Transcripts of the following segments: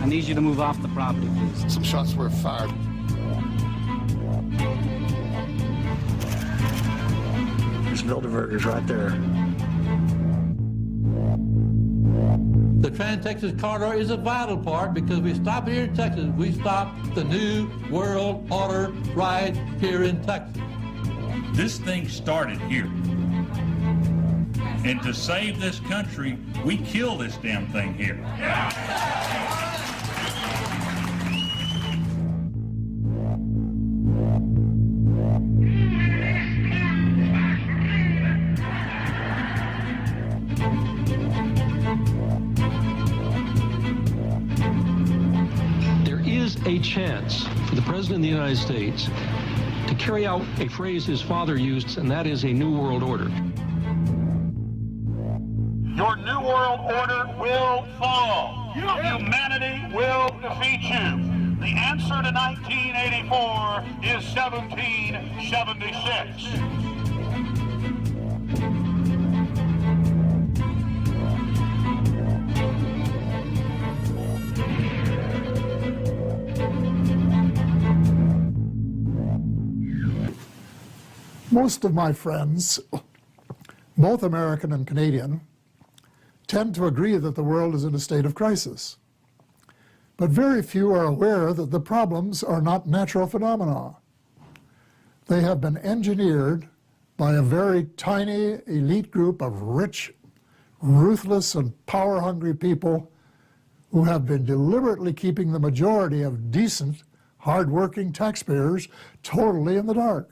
need you to move off the property, please. Some shots were fired. There's Bilderbergers right there. The Trans-Texas Corridor is a vital part because we stop here in Texas. We stop the New World Order right here in Texas. This thing started here. And to save this country, we kill this damn thing here. There is a chance for the President of the United States to carry out a phrase his father used, and that is a New World Order. Your New World Order will fall. Humanity will defeat you. The answer to 1984 is 1776. Most of my friends, both American and Canadian, tend to agree that the world is in a state of crisis. But very few are aware that the problems are not natural phenomena. They have been engineered by a very tiny elite group of rich, ruthless, and power-hungry people who have been deliberately keeping the majority of decent, hard-working taxpayers totally in the dark.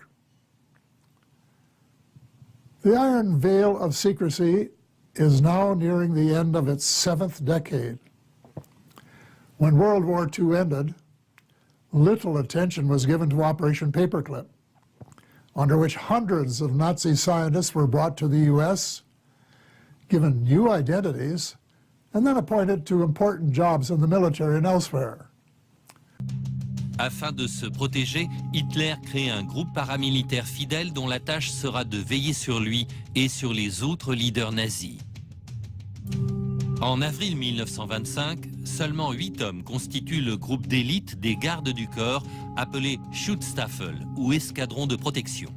The iron veil of secrecy is now nearing the end of its 7th decade. When World War II ended, little attention was given to Operation Paperclip, under which hundreds of Nazi scientists were brought to the U.S., given new identities, and then appointed to important jobs in the military and elsewhere. Afin de se protéger, Hitler crée un groupe paramilitaire fidèle dont la tâche sera de veiller sur lui et sur les autres leaders nazis. En avril 1925, seulement 8 hommes constituent le groupe d'élite des gardes du corps appelé Schutzstaffel ou escadron de protection.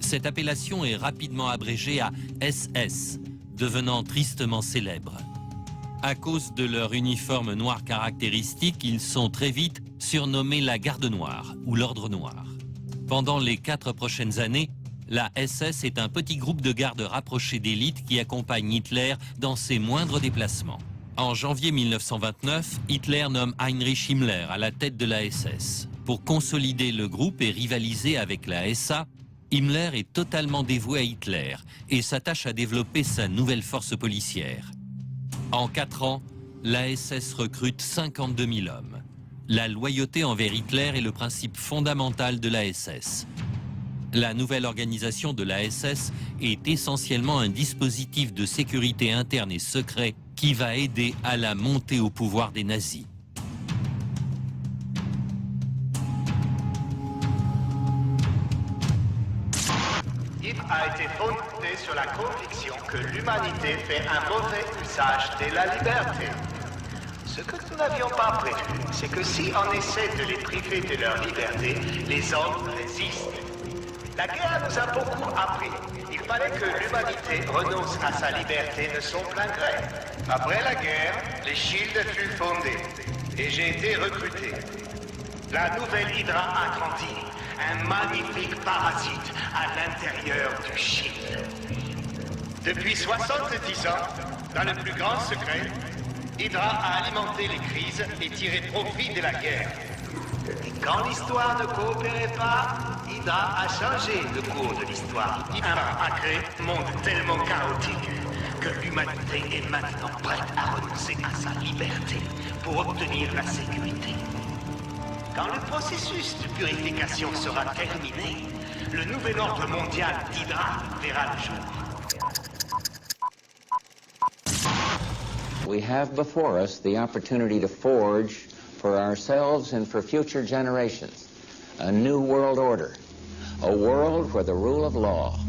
Cette appellation est rapidement abrégée à SS, devenant tristement célèbre. À cause de leur uniforme noir caractéristique, ils sont très vite surnommés la Garde Noire ou l'Ordre Noir. Pendant les 4 prochaines années, la SS est un petit groupe de gardes rapprochés d'élite qui accompagne Hitler dans ses moindres déplacements. En janvier 1929, Hitler nomme Heinrich Himmler à la tête de la SS. Pour consolider le groupe et rivaliser avec la SA, Himmler est totalement dévoué à Hitler et s'attache à développer sa nouvelle force policière. En 4 ans, la SS recrute 52 000 hommes. La loyauté envers Hitler est le principe fondamental de la SS. La nouvelle organisation de la SS est essentiellement un dispositif de sécurité interne et secret qui va aider à la montée au pouvoir des nazis. Hitler a été fondé sur la conviction que l'humanité fait un mauvais usage de la liberté. Ce que nous n'avions pas prévu, c'est que si on essaie de les priver de leur liberté, les hommes résistent. La guerre nous a beaucoup appris. Il fallait que l'humanité renonce à sa liberté de son plein gré. Après la guerre, les Shield furent fondés et j'ai été recruté. La nouvelle Hydra a grandi, un magnifique parasite à l'intérieur du Shield. Depuis 70 ans, dans le plus grand secret, Hydra a alimenté les crises et tiré profit de la guerre. Et quand l'histoire ne coopérait pas, Hydra a changé le cours de l'histoire. Hydra a créé un monde tellement chaotique que l'humanité est maintenant prête à renoncer à sa liberté pour obtenir la sécurité. Quand le processus de purification sera terminé, le nouvel ordre mondial d'Hydra verra le jour. We have before us the opportunity to forge for ourselves and for future generations a new world order, a world where the rule of law,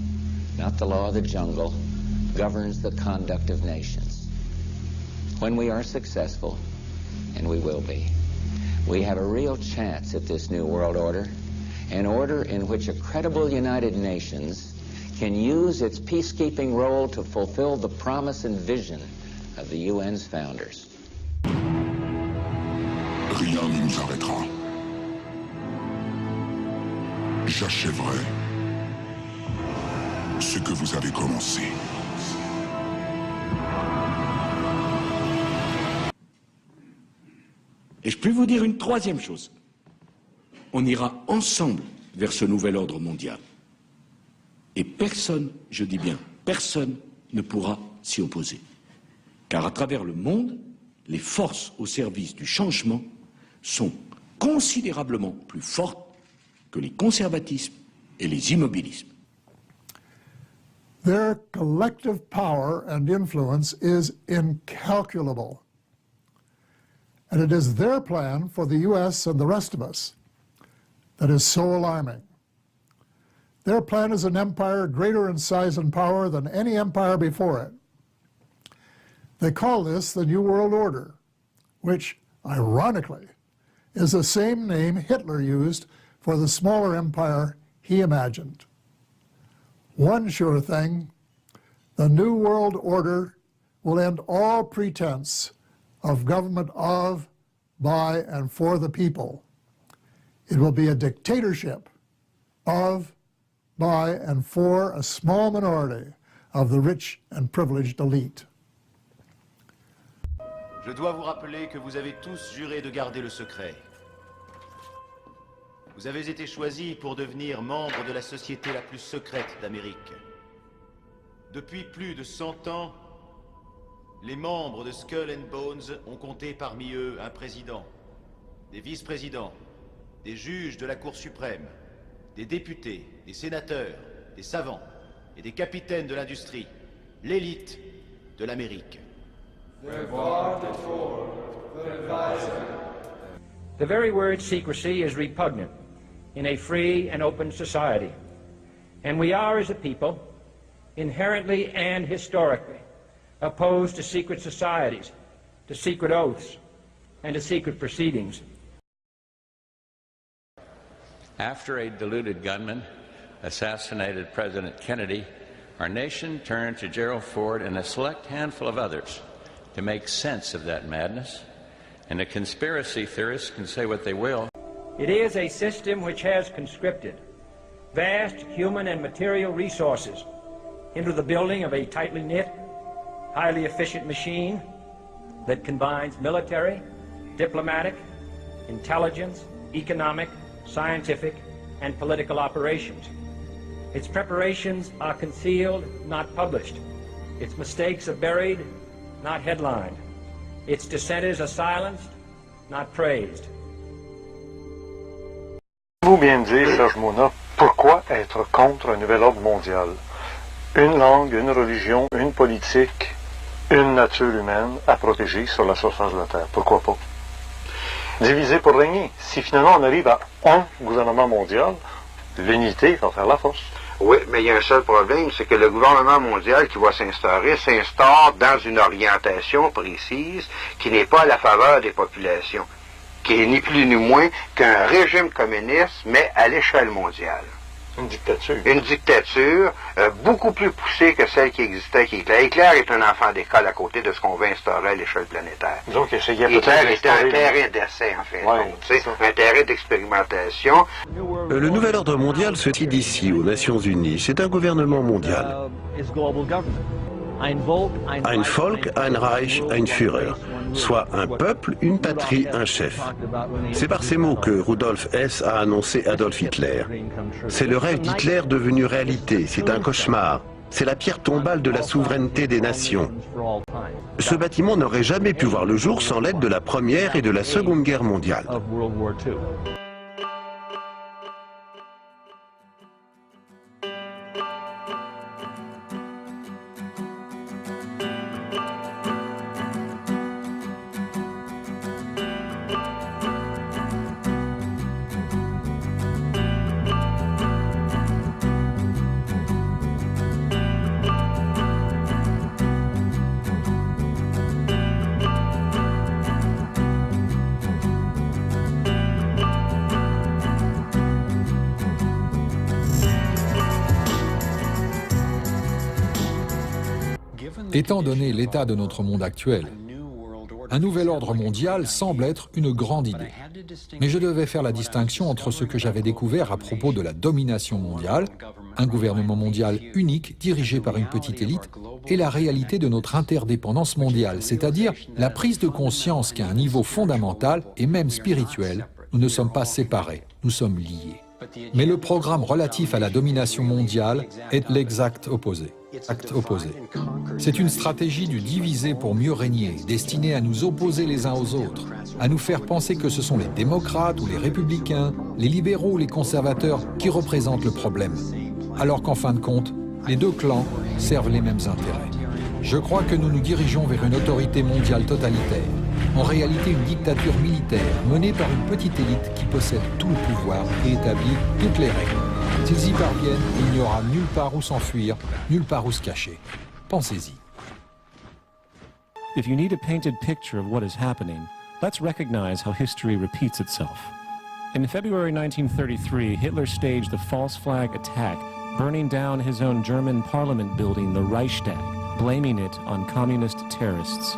not the law of the jungle, governs the conduct of nations. When we are successful, and we will be. We have a real chance at this new world order, an order in which a credible United Nations can use its peacekeeping role to fulfill the promise and vision of the UN's founders. Rien ne nous arrêtera. J'achèverai ce que vous avez commencé. Et je peux vous dire une troisième chose. On ira ensemble vers ce nouvel ordre mondial. Et personne, je dis bien, personne ne pourra s'y opposer. Car à travers le monde, les forces au service du changement sont considérablement plus fortes que les conservatismes et les immobilismes. Their collective power and influence is incalculable. And it is their plan for the U.S. and the rest of us that is so alarming. Their plan is an empire greater in size and power than any empire before it. They call this the New World Order, which, ironically, is the same name Hitler used for the smaller empire he imagined. One sure thing, the New World Order will end all pretense of government of, by, and for the people. It will be a dictatorship of, by, and for a small minority of the rich and privileged elite. Je dois vous rappeler que vous avez tous juré de garder le secret. Vous avez été choisis pour devenir membres de la société la plus secrète d'Amérique. Depuis plus de 100 ans, les membres de Skull and Bones ont compté parmi eux un président, des vice-présidents, des juges de la Cour suprême, des députés, des sénateurs, des savants et des capitaines de l'industrie, l'élite de l'Amérique. The very word secrecy is repugnant in a free and open society. And we are, as a people, inherently and historically opposed to secret societies, to secret oaths, and to secret proceedings. After a deluded gunman assassinated President Kennedy, our nation turned to Gerald Ford and a select handful of others to make sense of that madness. And the conspiracy theorists can say what they will. It is a system which has conscripted vast human and material resources into the building of a tightly knit, highly efficient machine that combines military, diplomatic, intelligence, economic, scientific, and political operations. Its preparations are concealed, not published. Its mistakes are buried, not headlined. Its dissenters are silenced, not praised. Vous bien dire, Serge Mona, pourquoi être contre un nouvel ordre mondial? Une langue, une religion, une politique, une nature humaine à protéger sur la surface de la Terre. Pourquoi pas? Diviser pour régner. Si finalement on arrive à un gouvernement mondial, l'unité va faire la force. Oui, mais il y a un seul problème, c'est que le gouvernement mondial qui va s'instaurer s'instaure dans une orientation précise qui n'est pas à la faveur des populations, qui est ni plus ni moins qu'un régime communiste, mais à l'échelle mondiale. Une dictature. Une dictature beaucoup plus poussée que celle qui existait avec Hitler. Hitler est un enfant d'école à côté de ce qu'on veut instaurer à l'échelle planétaire. Donc, Hitler était un terrain d'essai, en fait. Ouais, donc, un terrain d'expérimentation. Le nouvel ordre mondial se tient d'ici aux Nations Unies. C'est un gouvernement mondial. Ein Volk, ein Reich, ein Führer. Soit un peuple, une patrie, un chef. C'est par ces mots que Rudolf Hess a annoncé Adolf Hitler. C'est le rêve d'Hitler devenu réalité, c'est un cauchemar. C'est la pierre tombale de la souveraineté des nations. Ce bâtiment n'aurait jamais pu voir le jour sans l'aide de la Première et de la Seconde Guerre mondiale. Étant donné l'état de notre monde actuel, un nouvel ordre mondial semble être une grande idée. Mais je devais faire la distinction entre ce que j'avais découvert à propos de la domination mondiale, un gouvernement mondial unique dirigé par une petite élite, et la réalité de notre interdépendance mondiale, c'est-à-dire la prise de conscience qu'à un niveau fondamental et même spirituel, nous ne sommes pas séparés, nous sommes liés. Mais le programme relatif à la domination mondiale est l'exact opposé. C'est une stratégie du diviser pour mieux régner, destinée à nous opposer les uns aux autres, à nous faire penser que ce sont les démocrates ou les républicains, les libéraux ou les conservateurs qui représentent le problème, alors qu'en fin de compte, les deux clans servent les mêmes intérêts. Je crois que nous nous dirigeons vers une autorité mondiale totalitaire, en réalité une dictature militaire menée par une petite élite qui possède tout le pouvoir et établit toutes les règles. S'ils y parviennent, il n'y aura nulle part où s'enfuir, nulle part où se cacher. Pensez-y. If you need a painted picture of what is happening, let's recognize how history repeats itself. In February 1933, Hitler staged the false flag attack, burning down his own German parliament building, the Reichstag, blaming it on communist terrorists.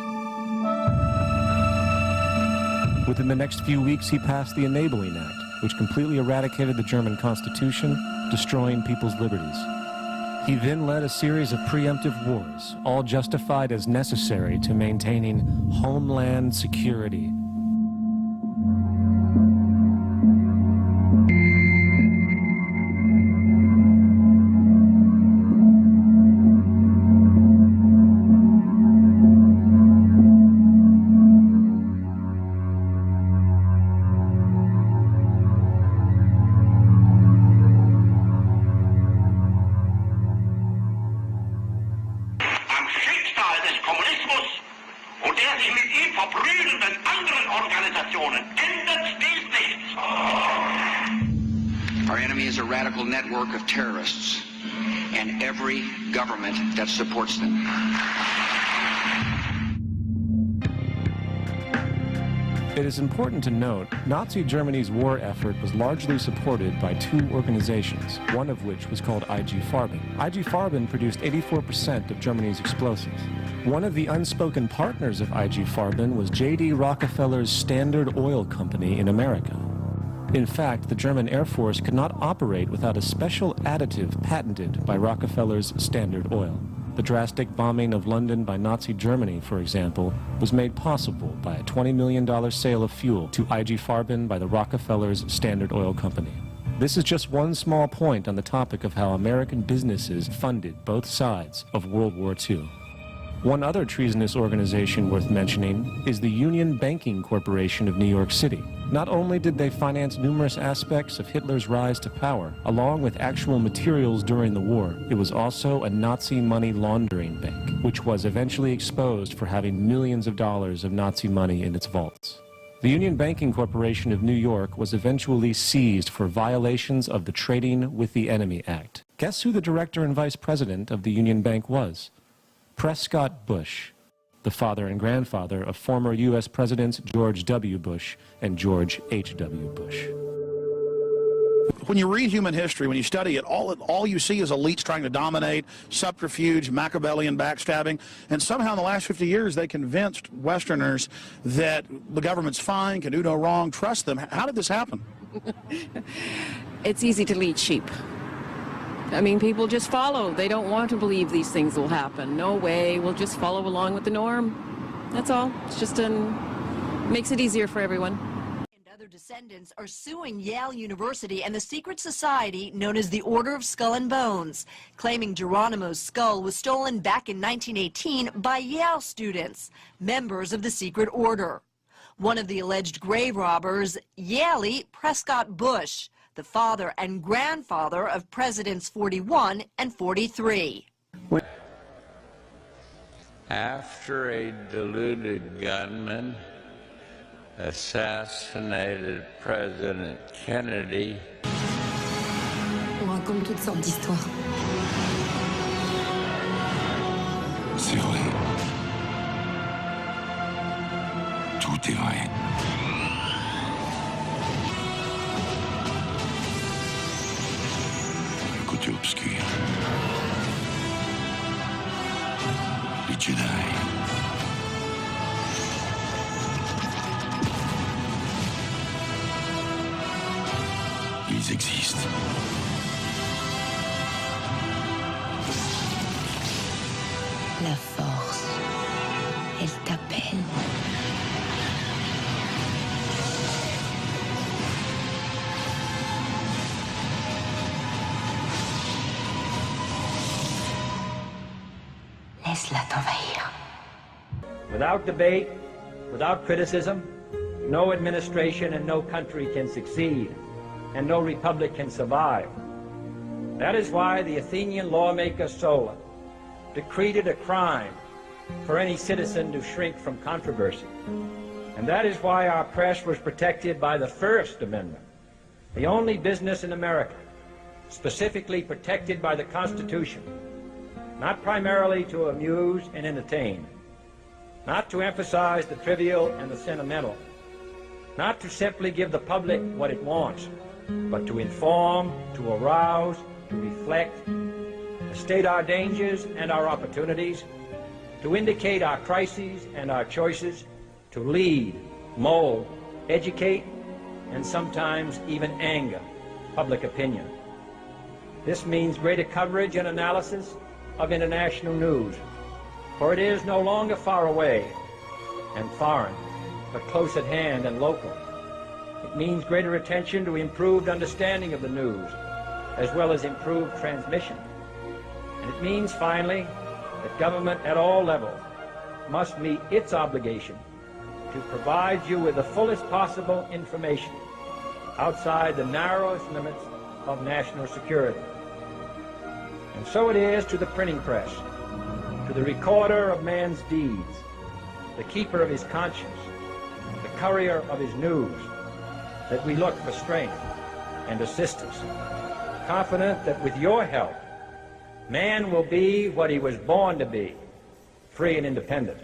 Within the next few weeks, he passed the Enabling Act, which completely eradicated the German Constitution, destroying people's liberties. He then led a series of preemptive wars, all justified as necessary to maintaining homeland security. Our enemy is a radical network of terrorists and every government that supports them. It is important to note, Nazi Germany's war effort was largely supported by two organizations, one of which was called IG Farben. IG Farben produced 84% of Germany's explosives. One of the unspoken partners of IG Farben was J.D. Rockefeller's Standard Oil Company in America. In fact, the German Air Force could not operate without a special additive patented by Rockefeller's Standard Oil. The drastic bombing of London by Nazi Germany, for example, was made possible by a $20 million sale of fuel to IG Farben by the Rockefellers Standard Oil Company. This is just one small point on the topic of how American businesses funded both sides of World War II. One other treasonous organization worth mentioning is the Union Banking Corporation of New York City. Not only did they finance numerous aspects of Hitler's rise to power, along with actual materials during the war, it was also a Nazi money laundering bank, which was eventually exposed for having millions of dollars of Nazi money in its vaults. The Union Banking Corporation of New York was eventually seized for violations of the Trading with the Enemy Act. Guess who the director and vice president of the Union Bank was? Prescott Bush, the father and grandfather of former U.S. Presidents George W. Bush and George H.W. Bush. When you read human history, when you study it, all you see is elites trying to dominate, subterfuge, Machiavellian backstabbing, and somehow in the last 50 years they convinced Westerners that the government's fine, can do no wrong, trust them. How did this happen? It's easy to lead sheep. I mean, people just follow. They don't want to believe these things will happen. No way, we'll just follow along with the norm. That's all. It's just makes it easier for everyone. And other descendants are suing Yale University and the secret society known as the Order of Skull and Bones, claiming Geronimo's skull was stolen back in 1918 by Yale students, members of the secret order. One of the alleged grave robbers, Yaley Prescott Bush, the father and grandfather of Presidents 41 and 43. After a deluded gunman assassinated President Kennedy, on raconte toutes sortes d'histoires. C'est vrai. Tout est vrai. Le côté obscur. Jedi. Ils existent. La force, elle t'appelle. Laisse-la t'envahir. Without debate, without criticism, no administration and no country can succeed, and no republic can survive. That is why the Athenian lawmaker Solon decreed it a crime for any citizen to shrink from controversy. And that is why our press was protected by the First Amendment, the only business in America specifically protected by the Constitution, not primarily to amuse and entertain, not to emphasize the trivial and the sentimental, not to simply give the public what it wants, but to inform, to arouse, to reflect, to state our dangers and our opportunities, to indicate our crises and our choices, to lead, mold, educate, and sometimes even anger public opinion. This means greater coverage and analysis of international news, for it is no longer far away and foreign, but close at hand and local. It means greater attention to improved understanding of the news, as well as improved transmission. And it means, finally, that government at all levels must meet its obligation to provide you with the fullest possible information outside the narrowest limits of national security. And so it is to the printing press, to the recorder of man's deeds, the keeper of his conscience, the courier of his news, that we look for strength and assistance, confident that with your help, man will be what he was born to be, free and independent.